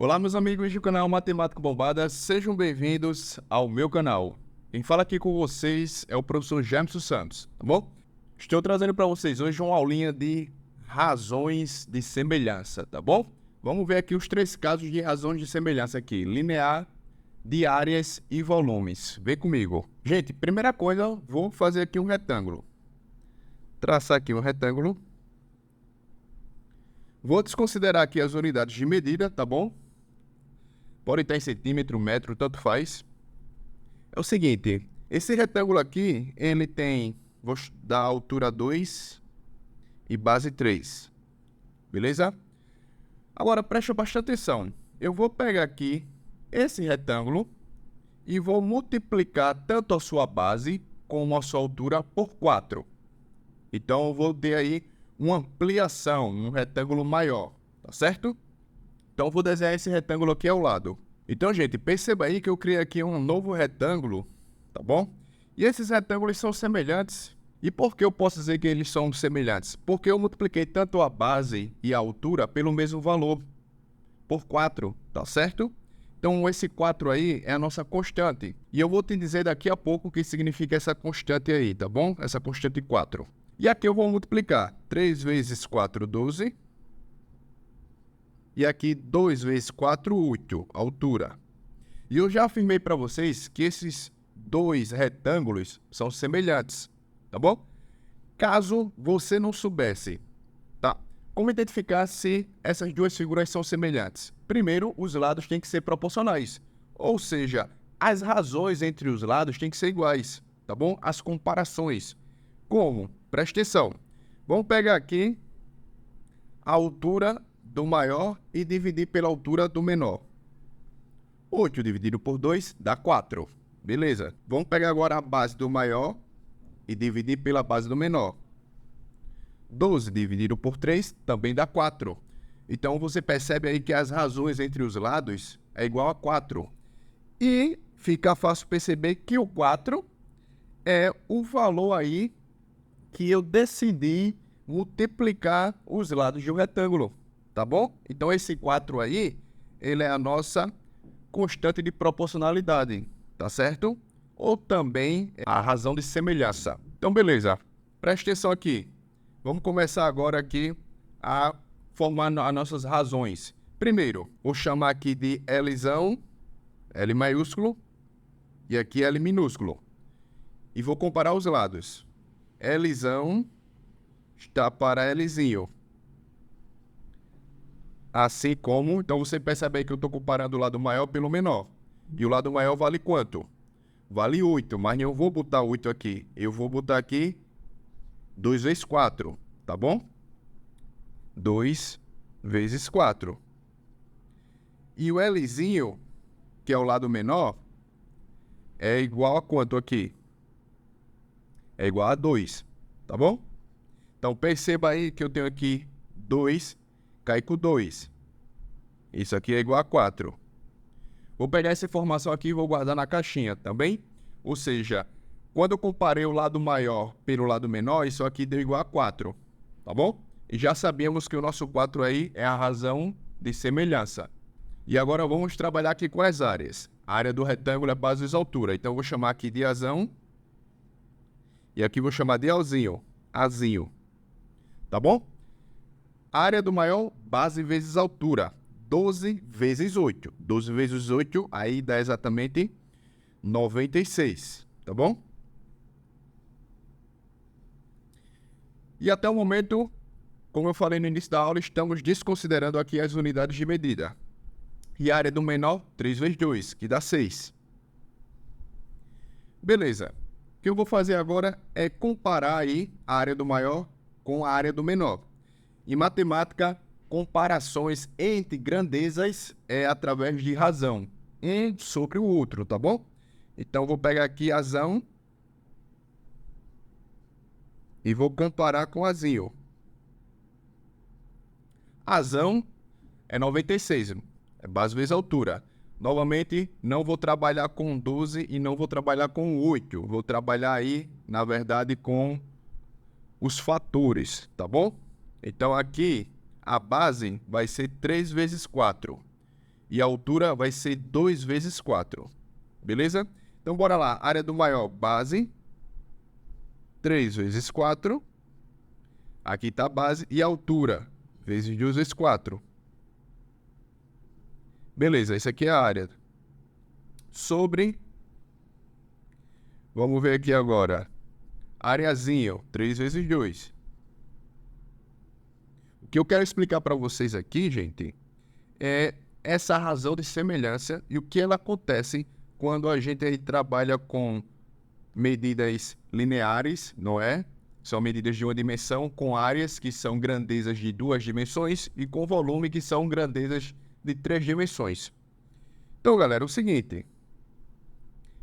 Olá, meus amigos do canal Matemática Bombada, sejam bem-vindos ao meu canal. Quem fala aqui com vocês é o professor Jamerson Santos, tá bom? Estou trazendo para vocês hoje uma aulinha de razões de semelhança, tá bom? Vamos ver aqui os três casos de razões de semelhança aqui, linear, de áreas e volumes. Vem comigo. Gente, primeira coisa, vou fazer aqui um retângulo. Traçar aqui um retângulo. Vou desconsiderar aqui as unidades de medida, tá bom? Pode estar em centímetro, metro, tanto faz. É o seguinte, esse retângulo aqui, ele tem, vou dar altura 2 e base 3, beleza? Agora, preste bastante atenção. Eu vou pegar aqui esse retângulo e vou multiplicar tanto a sua base como a sua altura por 4. Então, eu vou ter aí uma ampliação, um retângulo maior, tá certo? Então, eu vou desenhar esse retângulo aqui ao lado. Então, gente, perceba aí que eu criei aqui um novo retângulo, tá bom? E esses retângulos são semelhantes. E por que eu posso dizer que eles são semelhantes? Porque eu multipliquei tanto a base e a altura pelo mesmo valor, por 4, tá certo? Então, esse 4 aí é a nossa constante. E eu vou te dizer daqui a pouco o que significa essa constante aí, tá bom? Essa constante 4. E aqui eu vou multiplicar 3 vezes 4, 12. E aqui 2 vezes 4, 8, altura. E eu já afirmei para vocês que esses dois retângulos são semelhantes, tá bom? Caso você não soubesse, tá? Como identificar se essas duas figuras são semelhantes? Primeiro, os lados têm que ser proporcionais. Ou seja, as razões entre os lados têm que ser iguais, tá bom? As comparações. Como? Presta atenção. Vamos pegar aqui a altura do maior e dividir pela altura do menor. 8 dividido por 2 dá 4. Beleza. Vamos pegar agora a base do maior e dividir pela base do menor. 12 dividido por 3 também dá 4. Então, você percebe aí que as razões entre os lados é igual a 4. E fica fácil perceber que o 4 é o valor aí que eu decidi multiplicar os lados de um retângulo. Tá bom? Então, esse 4 aí, ele é a nossa constante de proporcionalidade, tá certo? Ou também a razão de semelhança. Então, beleza. Preste atenção aqui. Vamos começar agora aqui a formar as nossas razões. Primeiro, vou chamar aqui de Lzão, L maiúsculo, e aqui L minúsculo. E vou comparar os lados. Lzão está para Lzinho. Assim como, então você percebe aí que eu estou comparando o lado maior pelo menor. E o lado maior vale quanto? Vale 8, mas eu vou botar 8 aqui. Eu vou botar aqui 2 vezes 4, tá bom? 2 vezes 4. E o Lzinho, que é o lado menor, é igual a quanto aqui? É igual a 2, tá bom? Então perceba aí que eu tenho aqui 2 cai com 2. Isso aqui é igual a 4. Vou pegar essa informação aqui e vou guardar na caixinha também. Ou seja, quando eu comparei o lado maior pelo lado menor, isso aqui deu igual a 4. Tá bom? E já sabemos que o nosso 4 aí é a razão de semelhança. E agora vamos trabalhar aqui com as áreas. A área do retângulo é base vezes altura. Então eu vou chamar aqui de Azão. E aqui vou chamar de Alzinho. Azinho. Tá bom? A área do maior, base vezes altura, 12 vezes 8. 12 vezes 8, aí dá exatamente 96, tá bom? E até o momento, como eu falei no início da aula, estamos desconsiderando aqui as unidades de medida. E a área do menor, 3 vezes 2, que dá 6. Beleza. O que eu vou fazer agora é comparar aí a área do maior com a área do menor. Em matemática, comparações entre grandezas é através de razão, um sobre o outro, tá bom? Então, vou pegar aqui Azão e vou comparar com Azinho. Azão é 96, é base vezes altura. Novamente, não vou trabalhar com 12 e não vou trabalhar com 8. Vou trabalhar aí, na verdade, com os fatores, tá bom? Então, aqui, a base vai ser 3 vezes 4. E a altura vai ser 2 vezes 4. Beleza? Então, bora lá. Área do maior, base. 3 vezes 4. Aqui está a base. E a altura, vezes 2 vezes 4. Beleza, isso aqui é a área. Sobre... Vamos ver aqui agora. Areazinho, 3 vezes 2. O que eu quero explicar para vocês aqui, gente, é essa razão de semelhança e o que ela acontece quando a gente aí trabalha com medidas lineares, não é? São medidas de uma dimensão com áreas que são grandezas de 2 dimensões e com volume que são grandezas de 3 dimensões. Então, galera, é o seguinte.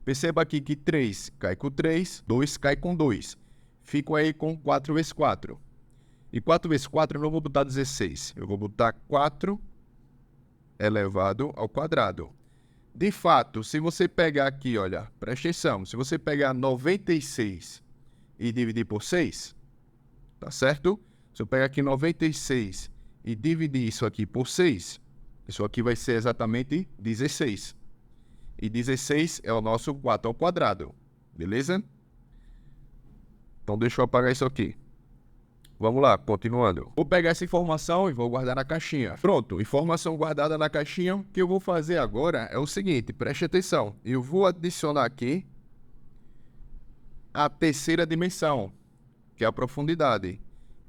Perceba aqui que 3 cai com 3, 2 cai com 2. Fico aí com 4 vezes 4. E 4 vezes 4 eu não vou botar 16. Eu vou botar 4 elevado ao quadrado. De fato, se você pegar aqui, olha, presta atenção. Se você pegar 96 e dividir por 6, tá certo? Se eu pegar aqui 96 e dividir isso aqui por 6, isso aqui vai ser exatamente 16. E 16 é o nosso 4 ao quadrado, beleza? Então deixa eu apagar isso aqui. Vamos lá, continuando. Vou pegar essa informação e vou guardar na caixinha. Pronto, informação guardada na caixinha. O que eu vou fazer agora é o seguinte, preste atenção. Eu vou adicionar aqui a terceira dimensão, que é a profundidade.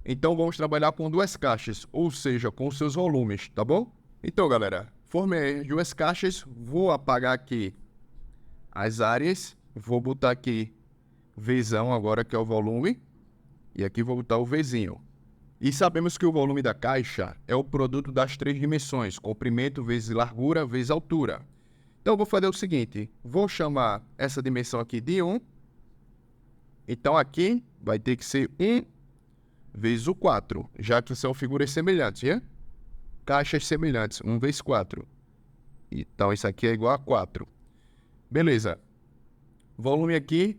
Então vamos trabalhar com 2 caixas, ou seja, com seus volumes, tá bom? Então, galera, formei 2 caixas, vou apagar aqui as áreas, vou botar aqui Vzão agora, que é o volume, e aqui vou botar o Vzinho. E sabemos que o volume da caixa é o produto das 3 dimensões, comprimento vezes largura vezes altura. Então, eu vou fazer o seguinte, vou chamar essa dimensão aqui de 1, então aqui vai ter que ser 1 vezes o 4, já que são figuras semelhantes, né? Caixas semelhantes, 1 vezes 4. Então, isso aqui é igual a 4. Beleza. Volume aqui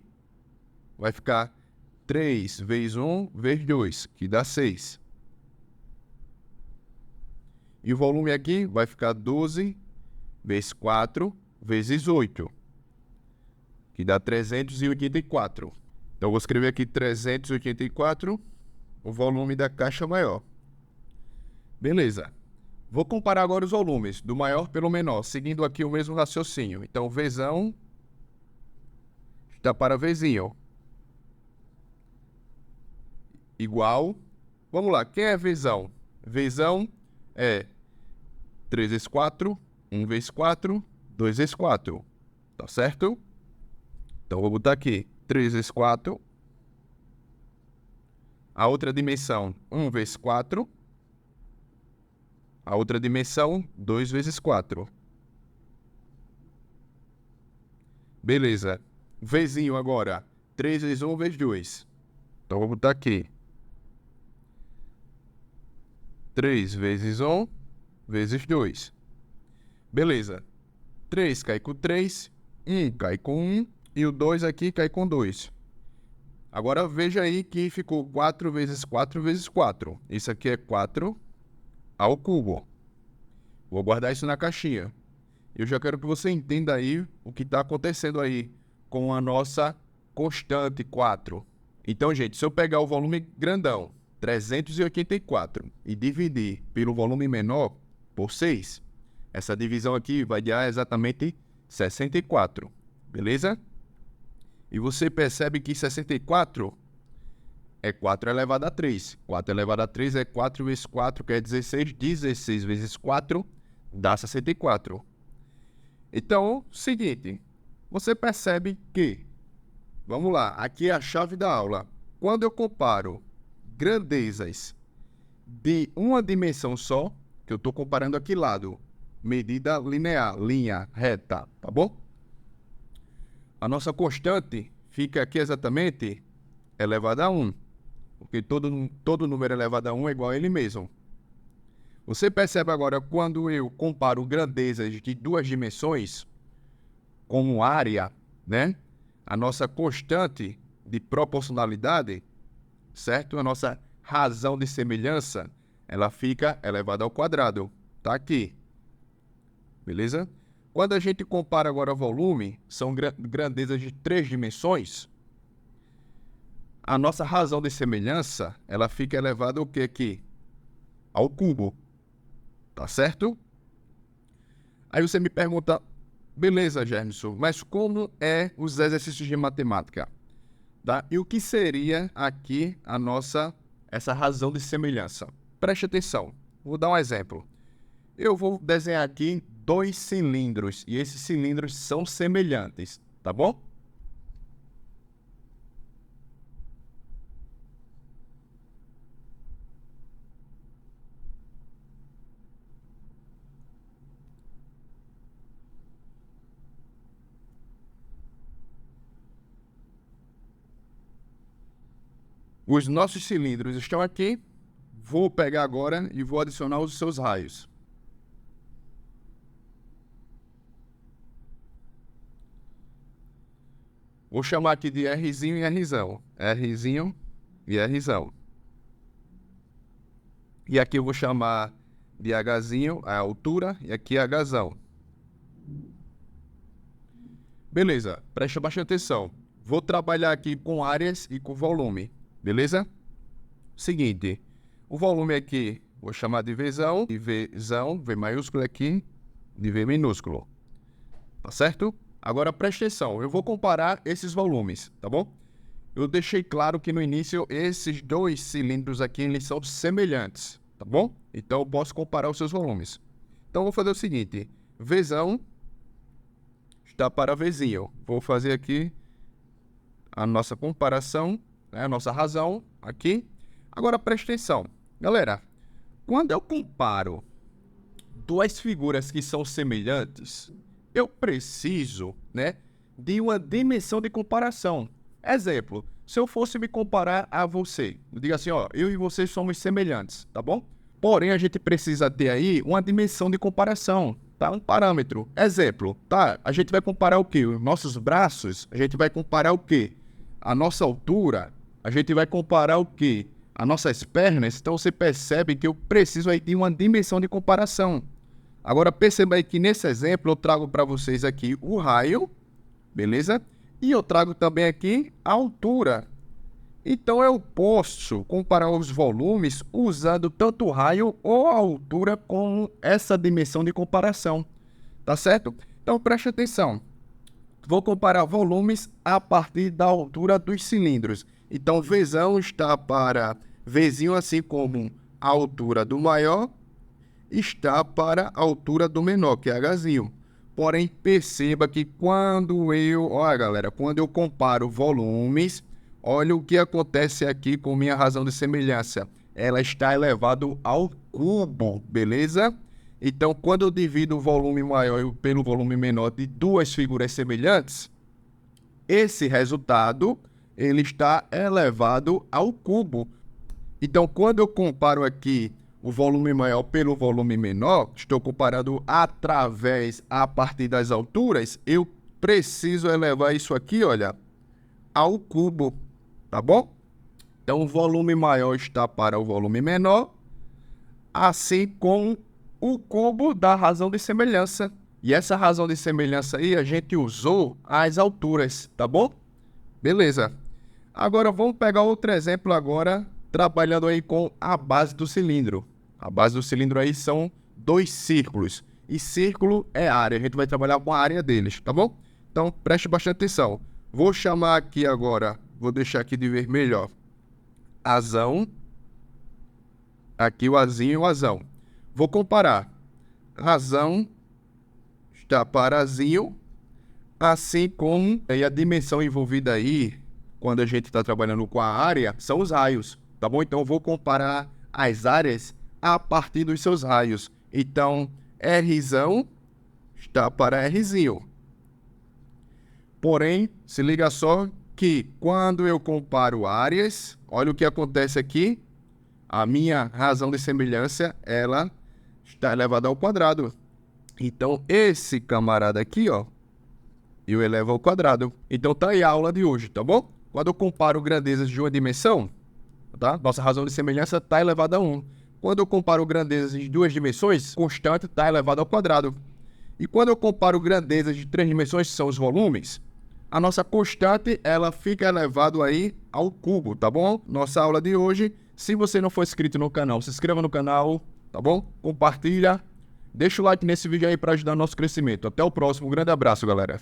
vai ficar 3 vezes 1 vezes 2, que dá 6. E o volume aqui vai ficar 12 vezes 4 vezes 8, que dá 384. Então, eu vou escrever aqui 384, o volume da caixa maior. Beleza. Vou comparar agora os volumes, do maior pelo menor, seguindo aqui o mesmo raciocínio. Então, Vzão está para Vzinho. Igual. Vamos lá, quem é Vzão? Vzão é 3 vezes 4, 1 vezes 4, 2 vezes 4. Tá certo? Então, vou botar aqui 3 vezes 4. A outra dimensão, 1 vezes 4. A outra dimensão, 2 vezes 4. Beleza. Vzinho agora, 3 vezes 1 vezes 2. Então, vou botar aqui 3 vezes 1 vezes 2. Beleza. 3 cai com 3, 1 cai com 1 e o 2 aqui cai com 2. Agora, veja aí que ficou 4 vezes 4 vezes 4. Isso aqui é 4 ao cubo. Vou guardar isso na caixinha. Eu já quero que você entenda aí o que está acontecendo aí com a nossa constante 4. Então, gente, se eu pegar o volume grandão, 384, e dividir pelo volume menor por 6, essa divisão aqui vai dar exatamente 64, beleza? E você percebe que 64 é 4 elevado a 3. 4 elevado a 3 é 4 vezes 4, que é 16. 16 vezes 4 dá 64. Então, seguinte, você percebe que, vamos lá, aqui é a chave da aula. Quando eu comparo grandezas de uma dimensão só, que eu estou comparando aqui lado, medida linear, linha reta, tá bom? A nossa constante fica aqui exatamente elevada a 1, porque todo número elevado a 1 é igual a ele mesmo. Você percebe agora, quando eu comparo grandezas de 2 dimensões, como área, né? A nossa constante de proporcionalidade, certo? A nossa razão de semelhança, ela fica elevada ao quadrado. Tá aqui. beleza? Quando a gente compara agora volume, são grandezas de 3 dimensões, a nossa razão de semelhança, ela fica elevada ao que aqui? Ao cubo, tá certo? Aí você me pergunta, beleza, Germson, mas como é os exercícios de matemática? Tá? E o que seria aqui essa razão de semelhança? Preste atenção, vou dar um exemplo. Eu vou desenhar aqui 2 cilindros, e esses cilindros são semelhantes, tá bom? Os nossos cilindros estão aqui. Vou pegar agora e vou adicionar os seus raios. Vou chamar aqui de Rzinho e Rzão. Rzinho e Rzão. E aqui eu vou chamar de Hzinho, a altura, e aqui Hzão. Beleza, preste bastante atenção. Vou trabalhar aqui com áreas e com volume, beleza? Seguinte, o volume aqui, vou chamar de Vzão, de Vzão, V maiúsculo aqui, de V minúsculo. Tá certo? Agora preste atenção, eu vou comparar esses volumes, tá bom? Eu deixei claro que no início esses 2 cilindros aqui, eles são semelhantes, tá bom? Então eu posso comparar os seus volumes. Então eu vou fazer o seguinte, Vzão está para Vzinho. Vou fazer aqui a nossa comparação, né, a nossa razão aqui. Agora preste atenção, galera, quando eu comparo 2 figuras que são semelhantes, eu preciso, né, de uma dimensão de comparação. Exemplo, se eu fosse me comparar a você, eu digo assim, ó, eu e você somos semelhantes, tá bom? Porém, a gente precisa ter aí uma dimensão de comparação, tá? Um parâmetro. Exemplo, tá? A gente vai comparar o quê? Os nossos braços, a gente vai comparar o quê? A nossa altura, a gente vai comparar o quê? As nossas pernas. Então, você percebe que eu preciso aí de uma dimensão de comparação. Agora, perceba aí que nesse exemplo eu trago para vocês aqui o raio, beleza? E eu trago também aqui a altura. Então, eu posso comparar os volumes usando tanto o raio ou a altura com essa dimensão de comparação, tá certo? Então, preste atenção. Vou comparar volumes a partir da altura dos cilindros. Então, Vzão está para Vzinho, assim como a altura do maior está para a altura do menor, que é Hzinho. Porém, perceba que quando eu comparo volumes, olha o que acontece aqui com minha razão de semelhança. Ela está elevado ao cubo, beleza? Então, quando eu divido o volume maior pelo volume menor de 2 figuras semelhantes, esse resultado ele está elevado ao cubo. Então, quando eu comparo aqui o volume maior pelo volume menor, estou comparando a partir das alturas, eu preciso elevar isso aqui, olha, ao cubo, tá bom? Então, o volume maior está para o volume menor, assim como o cubo da razão de semelhança. E essa razão de semelhança aí, a gente usou as alturas, tá bom? Beleza. Agora, vamos pegar outro exemplo agora, trabalhando aí com a base do cilindro. A base do cilindro aí são 2 círculos. E círculo é área. A gente vai trabalhar com a área deles, tá bom? Então, preste bastante atenção. Vou chamar aqui agora, vou deixar aqui de vermelho, ó, Azão. Aqui o Azinho e o Azão. Vou comparar. Razão está para Azinho, assim como a dimensão envolvida aí, quando a gente está trabalhando com a área, são os raios, tá bom? Então, eu vou comparar as áreas a partir dos seus raios. Então, Rzão está para Rzinho. Porém, se liga só que quando eu comparo áreas, olha o que acontece aqui. A minha razão de semelhança, ela está elevada ao quadrado. Então, esse camarada aqui, ó, eu elevo ao quadrado. Então, tá aí a aula de hoje, tá bom? Quando eu comparo grandezas de uma dimensão, tá? Nossa razão de semelhança está elevada a 1. Quando eu comparo grandezas de 2 dimensões, constante está elevado ao quadrado. E quando eu comparo grandezas de 3 dimensões, que são os volumes, a nossa constante, ela fica elevado aí ao cubo, tá bom? Nossa aula de hoje, se você não for inscrito no canal, se inscreva no canal, tá bom? Compartilha, deixa o like nesse vídeo aí para ajudar o nosso crescimento. Até o próximo, grande abraço, galera.